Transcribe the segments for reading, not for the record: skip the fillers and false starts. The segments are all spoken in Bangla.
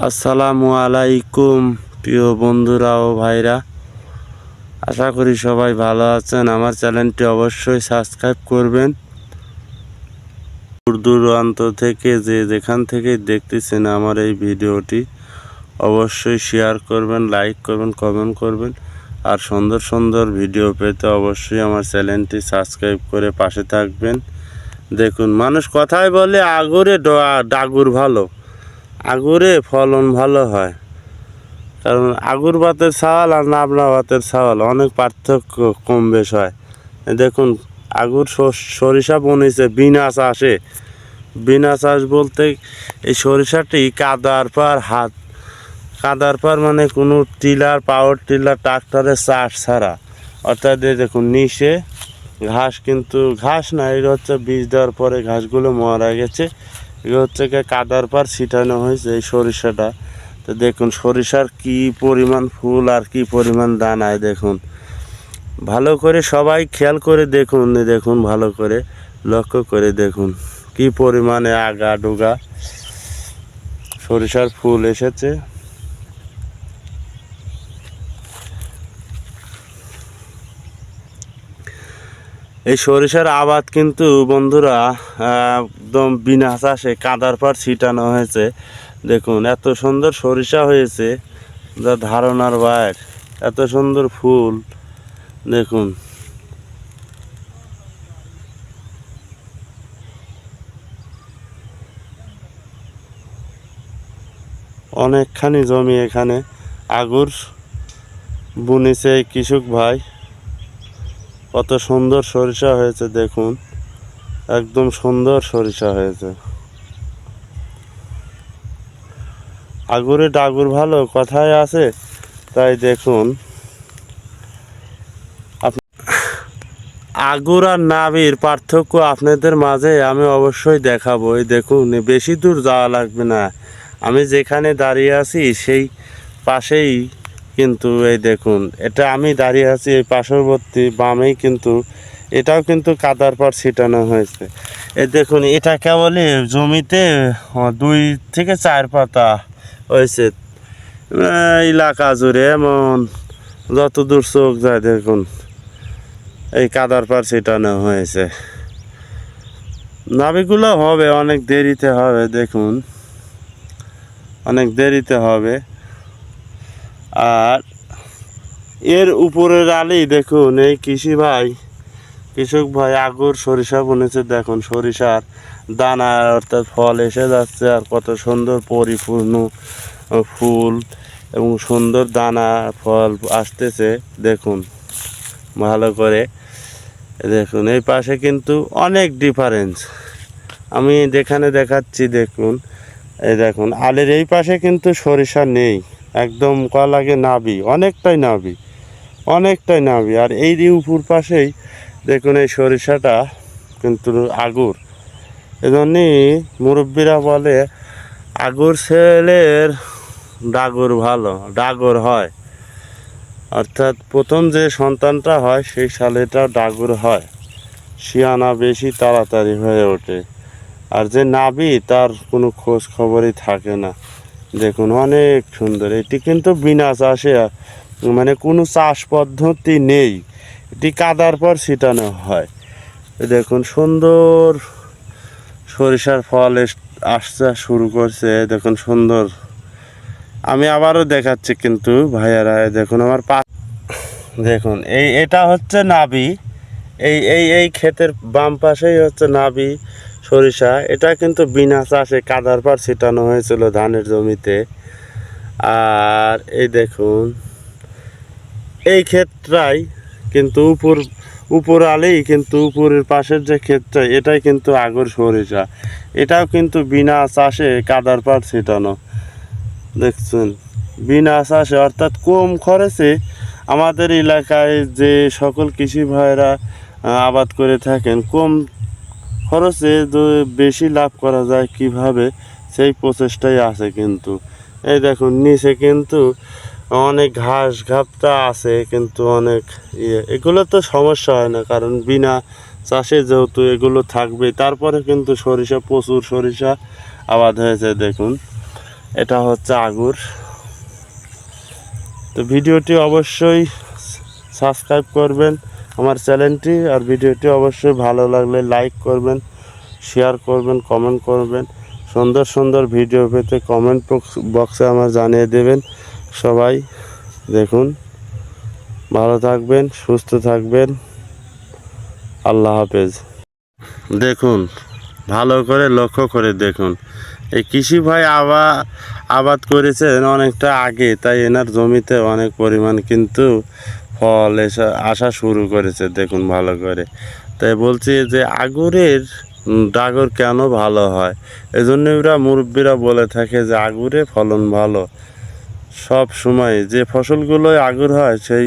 আসসালামু আলাইকুম প্রিয় বন্ধুরা ও ভাইরা, আশা করি সবাই ভালো আছেন। আমার চ্যানেলটি অবশ্যই সাবস্ক্রাইব করবেন। দূর দূরান্ত থেকে যেখান থেকে দেখতেছেন আমার এই ভিডিওটি অবশ্যই শেয়ার করবেন, লাইক করবেন, কমেন্ট করবেন। আর সুন্দর সুন্দর ভিডিও পেতে অবশ্যই আমার চ্যানেলটি সাবস্ক্রাইব করে পাশে থাকবেন। দেখুন, মানুষ কথায় বলে আগরে ডাগুর ভালো, আগরে ফলন ভালো হয়। কারণ আগুর ভাতের চাউল আর নাবনা ভাতের চাউল অনেক পার্থক্য কম বেশ হয়। দেখুন, আগুর সরিষা বনেছে বিনা চাষে। বিনা চাষ বলতে এই সরিষাটি কাদার পার মানে কোনো টিলার, পাওয়ার টিলার, ট্রাক্টরের চাষ ছাড়া। অর্থাৎ দেখুন নিচে ঘাস, কিন্তু ঘাস না, এটা হচ্ছে বীজ দেওয়ার পরে ঘাসগুলো মারা গেছে। এগুলো হচ্ছে কাদার পার ছিটানো হয়েছে এই সরিষাটা। তো দেখুন সরিষার কি পরিমাণ ফুল আর কি পরিমাণ দানায়। দেখুন ভালো করে সবাই খেয়াল করে দেখুন, দেখুন ভালো করে লক্ষ্য করে দেখুন কি পরিমাণে আগা ডোগা সরিষার ফুল এসেছে। এই সরিষার আবাদ কিন্তু বন্ধুরা একদম বিনা চাষে কাদার পার ছিটানো হয়েছে। দেখুন এত সুন্দর সরিষা হয়েছে যা ধারণার বাইরে, এত সুন্দর ফুল। দেখুন অনেকখানি জমি এখানে আগুর বুনেছে এই কৃষক ভাই। কত সুন্দর সরিষা হয়েছে দেখুন, একদম সুন্দর সরিষা হয়েছে। আগুরে ডাগুর ভালো কথায় আছে, তাই দেখুন আগুর আর নাবির পার্থক্য আপনাদের মাঝে আমি অবশ্যই দেখাবো। এই দেখুন, বেশি দূর যাওয়া লাগবে না, আমি যেখানে দাঁড়িয়ে আছি সেই পাশেই কিন্তু এই দেখুন, এটা আমি দাঁড়িয়ে আছি এই পার্শ্ববর্তী বামেই কিন্তু এটাও কিন্তু কাদার পার ছিটানো হয়েছে। এই দেখুন, এটা কেবলই জমিতে 2 থেকে 4 পাতা হয়েছে এলাকা জুড়ে, এমন যত দূর চোখ যায় দেখুন এই কাদার পার ছিটানো হয়েছে। নাবিগুলো হবে অনেক দেরিতে হবে, দেখুন অনেক দেরিতে হবে। আর এর উপরের আলি দেখুন, এই কৃষক ভাই আগুর সরিষা বুনেছে। দেখুন সরিষার দানা অর্থাৎ ফল এসে যাচ্ছে, আর কত সুন্দর পরিপূর্ণ ফুল এবং সুন্দর দানা ফল আসতেছে। দেখুন ভালো করে দেখুন, এই পাশে কিন্তু অনেক ডিফারেন্স আমি যেখানে দেখাচ্ছি। দেখুন এই দেখুন আলের এই পাশে কিন্তু সরিষা নেই, একদম লাগে নাবি, অনেকটাই নাবি। আর এই উপর পাশেই দেখুন এই সরিষাটা কিন্তু আগুর। এজন্যই মুরব্বীরা বলে আগুর ছেলের ডাগর ভালো, ডাগর হয়। অর্থাৎ প্রথম যে সন্তানটা হয় সেই সালেটা ডাগর হয়, শিয়ানা বেশি তাড়াতাড়ি হয়ে ওঠে। আর যে নাবি তার কোনো খোঁজ খবরই থাকে না। দেখুন অনেক সুন্দর। এটি কিন্তু বিনা চাষে, মানে কোনো চাষ পদ্ধতি নেই, এটি কাদার পর ছিটানো হয়। দেখুন সুন্দর সরিষার ফল আসতে শুরু করছে। দেখুন সুন্দর, আমি আবারও দেখাচ্ছি কিন্তু ভাইয়ারা। দেখুন আমার দেখুন এটা হচ্ছে নাবি। এই ক্ষেতের বাম পাশেই হচ্ছে নাবি সরিষা। এটা কিন্তু বিনা চাষে কাদার পার ছিটানো হয়েছিল ধানের জমিতে। আর এই দেখুন এই ক্ষেতটাই কিন্তু উপর আলেই কিন্তু উপরের পাশের যে ক্ষেতটা, এটাই কিন্তু আগর সরিষা। এটাও কিন্তু বিনা চাষে কাদার পার ছিটানো। দেখছেন বিনা চাষে, অর্থাৎ কম খরচে আমাদের এলাকায় যে সকল কৃষি ভাইরা আবাদ করে থাকেন, কম খরচে বেশি লাভ করা যায় কিভাবে, সেই প্রচেষ্টাই আছে। কিন্তু এই দেখুন নিচে কিন্তু অনেক ঘাস ঘাপটা আছে, কিন্তু অনেক এগুলো তো সমস্যা হয় না, কারণ বিনা চাষে যেহেতু এগুলো থাকবে। তারপরে কিন্তু সরিষা, প্রচুর সরিষা আবাদ হয়েছে। দেখুন এটা হচ্ছে আগুর। তো ভিডিওটি অবশ্যই সাবস্ক্রাইব করবেন আমার চ্যানেলটি, আর ভিডিওটি অবশ্যই ভালো লাগলে লাইক করবেন, শেয়ার করবেন, কমেন্ট করবেন। সুন্দর সুন্দর ভিডিও পেতে কমেন্ট বক্সে আমার জানিয়ে দেবেন। সবাই দেখুন, ভালো থাকবেন, সুস্থ থাকবেন। আল্লাহ হাফেজ। দেখুন, ভালো করে লক্ষ্য করে দেখুন, এই কৃষি ভাই আবাদ করেছেন অনেকটা আগে, তাই এনার জমিতে অনেক পরিমাণ কিন্তু ফল আসা শুরু করেছে। দেখুন ভালো করে। তাই বলছি যে আগুরের ডাগর কেন ভালো হয়, এজন্য ওরা মুরব্বীরা বলে থাকে যে আগুরে ফলন ভালো। সব সময় যে ফসলগুলোই আগুর হয় সেই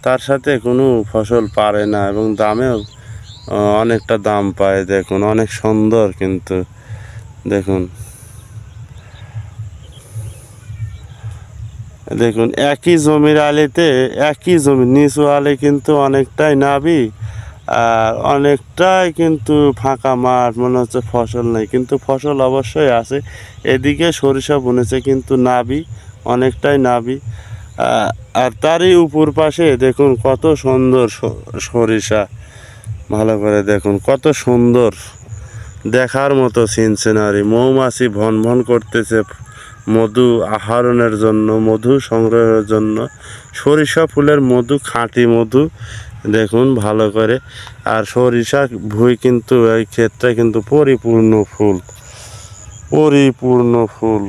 তার সাথে কোনো ফসল পারে না, এবং দামেও অনেকটা দাম পায়। দেখুন অনেক সুন্দর, কিন্তু দেখুন দেখুন একই জমির আলিতে, একই জমি নিচু আলি কিন্তু অনেকটাই নাবি, আর অনেকটাই কিন্তু ফাঁকা মাঠ, মনে হচ্ছে ফসল নেই, কিন্তু ফসল অবশ্যই আছে। এদিকে সরিষা বুনেছে কিন্তু নাবি, অনেকটাই নাবি। আর তারই উপর পাশে দেখুন কত সুন্দর সরিষা। ভালো করে দেখুন কত সুন্দর, দেখার মতো সিনারি। মৌমাছি ভন ভন করতেছে মধু আহরণের জন্য, মধু সংগ্রহের জন্য। সরিষা ফুলের মধু খাঁটি মধু, দেখুন ভালো করে। আর সরিষা ভুঁই কিন্তু এই ক্ষেত্রে কিন্তু পরিপূর্ণ ফুল, পরিপূর্ণ ফুল।